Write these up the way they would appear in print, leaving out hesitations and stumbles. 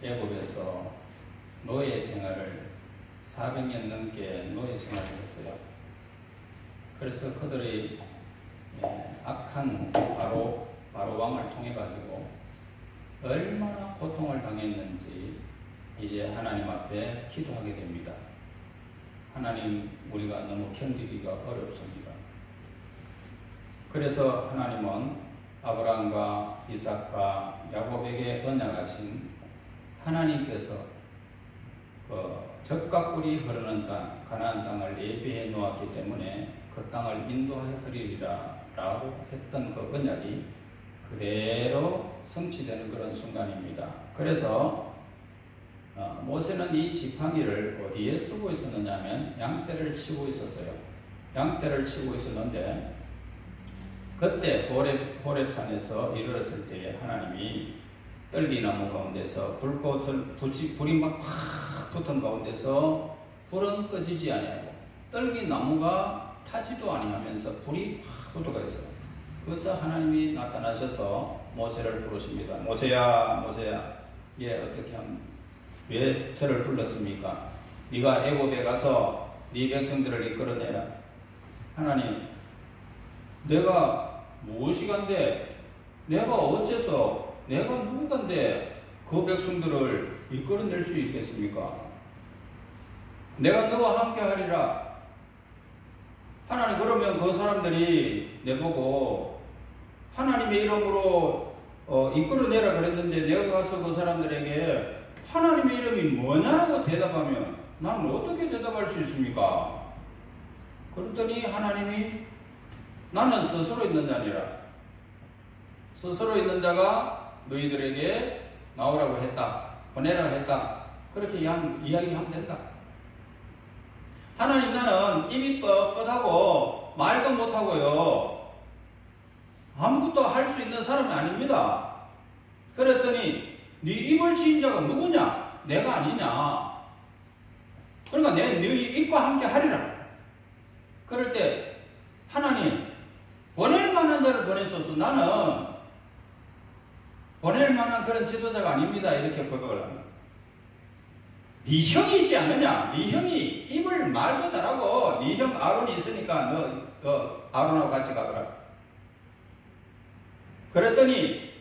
애굽에서 노예 생활을 400년 넘게 노예 생활을 했어요. 그래서 그들의 악한 바로 왕을 통해 가지고 얼마나 고통을 당했는지 이제 하나님 앞에 기도하게 됩니다. 하나님, 우리가 너무 견디기가 어렵습니다. 그래서 하나님은 아브라함과 이삭과 야곱에게 언약하신 하나님께서 젖과 꿀이 흐르는 땅, 가나안 땅을 예비해 놓았기 때문에 그 땅을 인도하여 드리리라 라고 했던 그 언약이 그대로 성취되는 그런 순간입니다. 그래서 모세는 이 지팡이를 어디에 쓰고 있었느냐면 양떼를 치고 있었어요. 양떼를 치고 있었는데 그때 호렙산에서 이르렀을 때 하나님이 떨기나무 가운데서 불이 막 팍 붙은 가운데서 불은 꺼지지 아니하고 떨기나무가 타지도 아니하면서 불이 팍 붙어가 있어요. 그래서 하나님이 나타나셔서 모세를 부르십니다. 모세야, 모세야, 얘 어떻게 하면 왜 저를 불렀습니까? 네가 애굽에 가서 네 백성들을 이끌어내라. 하나님, 내가 무엇이간데, 내가 어째서, 내가 누군데 그 백성들을 이끌어낼 수 있겠습니까? 내가 너와 함께 하리라. 하나님, 그러면 그 사람들이 내보고 하나님의 이름으로 이끌어내라 그랬는데 내가 가서 그 사람들에게 하나님의 이름이 뭐냐고 대답하면 나는 어떻게 대답할 수 있습니까? 그랬더니 하나님이 나는 스스로 있는 자니라. 스스로 있는 자가 너희들에게 나오라고 했다. 보내라고 했다. 그렇게 이야기하면 된다. 하나님, 나는 입이 뻣뻣하고 말도 못하고요. 아무것도 할 수 있는 사람이 아닙니다. 그랬더니 네 입을 지은 자가 누구냐? 내가 아니냐? 그러니까 네 입과 함께 하리라. 그럴 때 하나님, 보낼 만한 자를 보내소서. 나는 보낼 만한 그런 지도자가 아닙니다. 이렇게 고백을 합니다. 네 형이 있지 않느냐? 네 형이 입을 말도 잘하고 네 형 아론이 있으니까 너 아론하고 같이 가거라. 그랬더니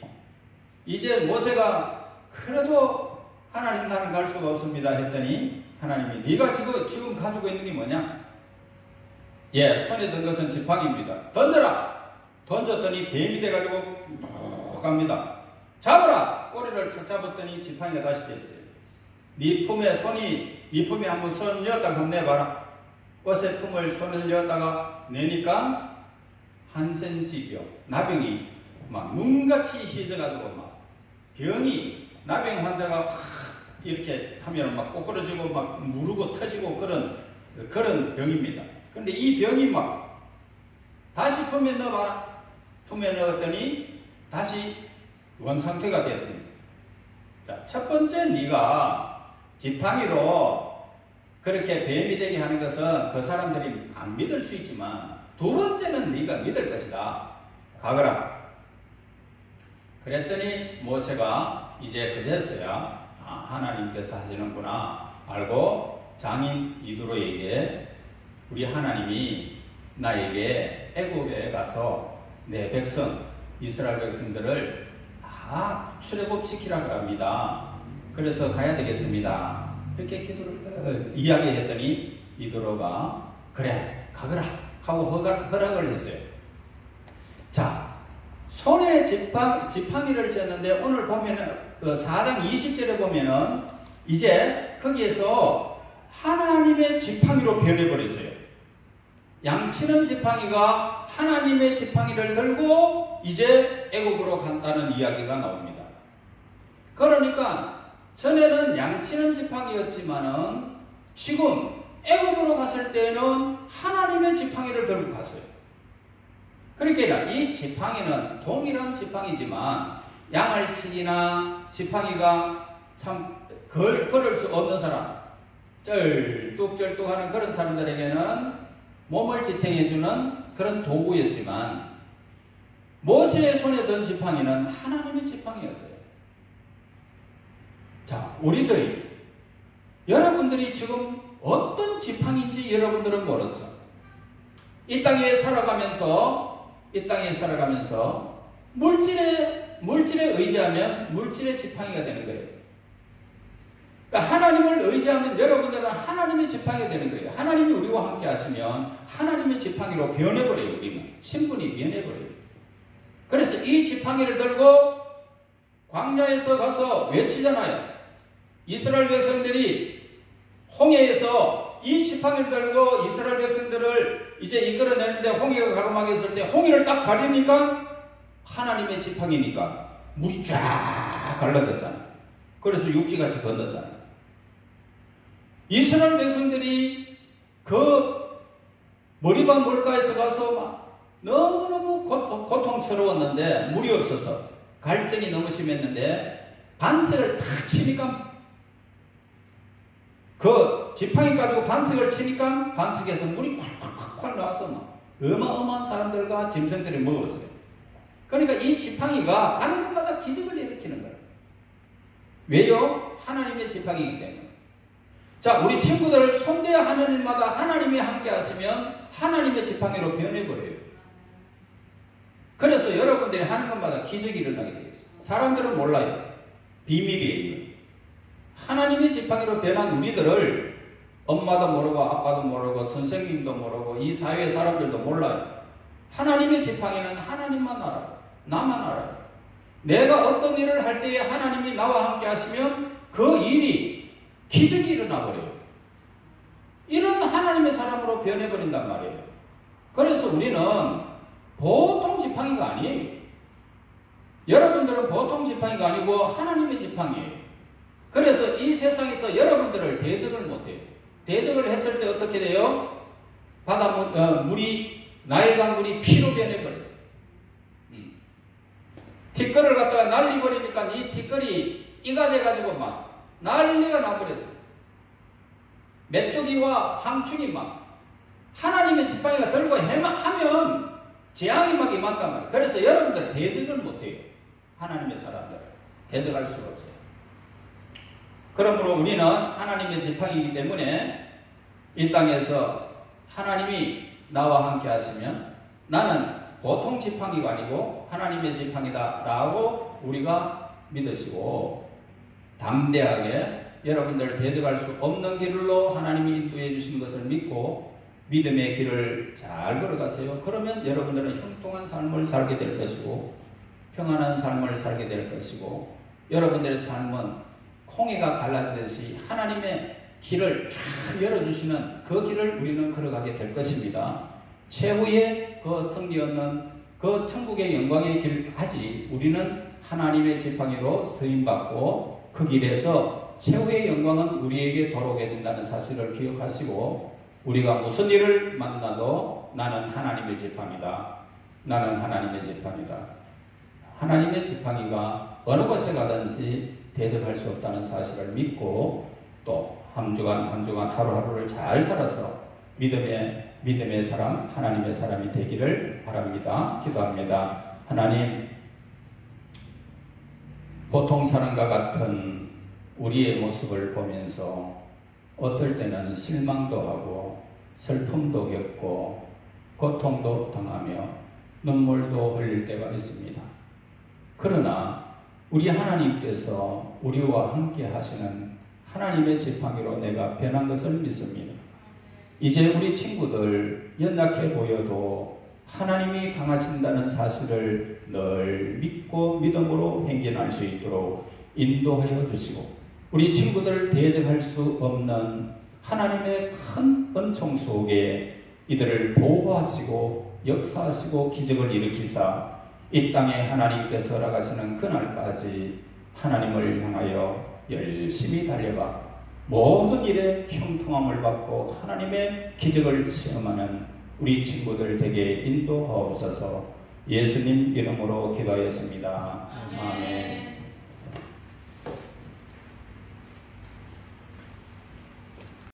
이제 모세가 그래도 하나님, 나는 갈 수가 없습니다 했더니 하나님이 네가 지금 가지고 있는 게 뭐냐? 예, 손에 든 것은 지팡이입니다. 던져라! 던졌더니 뱀이 돼가지고 목 갑니다. 잡으라! 꼬리를 탁 잡았더니 지팡이가 다시 됐어요. 네 품에 한번 손 넣었다가 한번 내봐라. 옷의 품을 손을 넣었다가 내니까 한 센씩이요. 나병이 막 눈같이 휘져가지고 막 병이, 나병 환자가 확 이렇게 하면 막 꼬꾸러지고 막 무르고 터지고 그런 병입니다. 근데 이 병이 막 다시 품에 넣어봐라. 품에 넣었더니 다시 원상태가 됐습니다. 자, 첫 번째 네가 지팡이로 그렇게 뱀이 되게 하는 것은 그 사람들이 안 믿을 수 있지만 두 번째는 네가 믿을 것이다. 가거라. 그랬더니 모세가 이제 그제서야 하나님께서 하시는구나 알고 장인 이두로에게 우리 하나님이 나에게 애굽에 가서 내 백성 이스라엘 백성들을 다 출애굽시키라고 합니다. 그래서 가야 되겠습니다. 이렇게 이야기했더니 이두로가 그래 가거라 하고 허락을 했어요. 자, 손에 지팡이를 쥐었는데 오늘 보면은 그 4장 20절에 보면은 이제 거기에서 하나님의 지팡이로 변해버렸어요. 양치는 지팡이가 하나님의 지팡이를 들고 이제 애굽으로 간다는 이야기가 나옵니다. 그러니까 전에는 양치는 지팡이였지만은 지금 애굽으로 갔을 때는 하나님의 지팡이를 들고 갔어요. 그러니까 이 지팡이는 동일한 지팡이지만 양을 치기나 지팡이가 참 걸을 수 없는 사람, 쩔뚝쩔뚝하는 그런 사람들에게는 몸을 지탱해주는 그런 도구였지만 모세의 손에 든 지팡이는 하나님의 지팡이였어요. 자, 우리들이 여러분들이 지금 어떤 지팡인지 여러분들은 모르죠. 이 땅에 살아가면서 물질에 의지하면 물질의 지팡이가 되는 거예요. 그러니까 하나님을 의지하면 여러분들은 하나님의 지팡이가 되는 거예요. 하나님이 우리와 함께 하시면 하나님의 지팡이로 변해버려요. 우리는 신분이 변해버려요. 그래서 이 지팡이를 들고 광야에서 가서 외치잖아요. 이스라엘 백성들이 홍해에서 이 지팡이를 들고 이스라엘 백성들을 이제 이끌어내는데 홍해가 가로막혀 있을 때 홍해를 딱 가리니까 하나님의 지팡이니까 물이 쫙 갈라졌잖아요. 그래서 육지같이 건넜잖아요. 이스라엘 백성들이 그 머리바 물가에서 가서 막 너무너무 고통스러웠는데 물이 없어서 갈증이 너무 심했는데 반석을 탁 치니까 그 지팡이 가지고 반석을 치니까 반석에서 물이 콸콸콸콸 나와서 막 어마어마한 사람들과 짐승들이 먹었어요. 그러니까 이 지팡이가 가는 곳마다 기적을 일으키는 거예요. 왜요? 하나님의 지팡이이기 때문에. 자, 우리 친구들 손대야 하는 일마다 하나님이 함께 하시면 하나님의 지팡이로 변해버려요. 그래서 여러분들이 하는 것마다 기적이 일어나게 되어 있어요. 사람들은 몰라요. 비밀이에요. 하나님의 지팡이로 변한 우리들을 엄마도 모르고 아빠도 모르고 선생님도 모르고 이 사회 사람들도 몰라요. 하나님의 지팡이는 하나님만 알아요. 나만 알아요. 내가 어떤 일을 할 때에 하나님이 나와 함께 하시면 그 일이 기적이 일어나 버려요. 이런 하나님의 사람으로 변해버린단 말이에요. 그래서 우리는 보통 지팡이가 아니에요. 여러분들은 보통 지팡이가 아니고 하나님의 지팡이에요. 그래서 이 세상에서 여러분들을 대적을 못해요. 대적을 했을 때 어떻게 돼요? 물이 나일강 물이 피로 변해버렸어요. 티끌을 갖다가 날리버리니까 이 티끌이 이가 돼가지고 막 난리가 나버렸어요. 메뚜기와 항충이 막 하나님의 지팡이가 들고 하면 재앙이 막 임한단 말이에요. 그래서 여러분들 대적을 못해요. 하나님의 사람들 대적할 수가 없어요. 그러므로 우리는 하나님의 지팡이이기 때문에 이 땅에서 하나님이 나와 함께 하시면 나는 보통 지팡이가 아니고 하나님의 지팡이다 라고 우리가 믿으시고 담대하게 여러분들 대적할 수 없는 길로 하나님이 인도해 주신 것을 믿고 믿음의 길을 잘 걸어가세요. 그러면 여러분들은 형통한 삶을 살게 될 것이고 평안한 삶을 살게 될 것이고 여러분들의 삶은 홍해가 갈라지듯이 하나님의 길을 쫙 열어주시는 그 길을 우리는 걸어가게 될 것입니다. 최후의 그 승리 얻는 그 천국의 영광의 길까지 우리는 하나님의 지팡이로 쓰임받고 그 길에서 최후의 영광은 우리에게 돌아오게 된다는 사실을 기억하시고 우리가 무슨 일을 만나도 나는 하나님의 지팡이다. 나는 하나님의 지팡이다. 하나님의 지팡이가 어느 곳에 가든지 대적할 수 없다는 사실을 믿고 또 한 주간 한 주간 하루하루를 잘 살아서 믿음의 사람, 하나님의 사람이 되기를 바랍니다. 기도합니다. 하나님, 보통 사람과 같은 우리의 모습을 보면서 어떨 때는 실망도 하고 슬픔도 겪고 고통도 당하며 눈물도 흘릴 때가 있습니다. 그러나 우리 하나님께서 우리와 함께 하시는 하나님의 지팡이로 내가 변한 것을 믿습니다. 이제 우리 친구들 연약해 보여도 하나님이 강하신다는 사실을 늘 믿고 믿음으로 행진할 수 있도록 인도하여 주시고 우리 친구들 대적할 수 없는 하나님의 큰 은총 속에 이들을 보호하시고 역사하시고 기적을 일으키사 이 땅에 하나님께서 허락하시는 그날까지 하나님을 향하여 열심히 달려가 모든 일에 형통함을 받고 하나님의 기적을 체험하는 우리 친구들 되게 인도하옵소서. 예수님 이름으로 기도하였습니다. 아멘.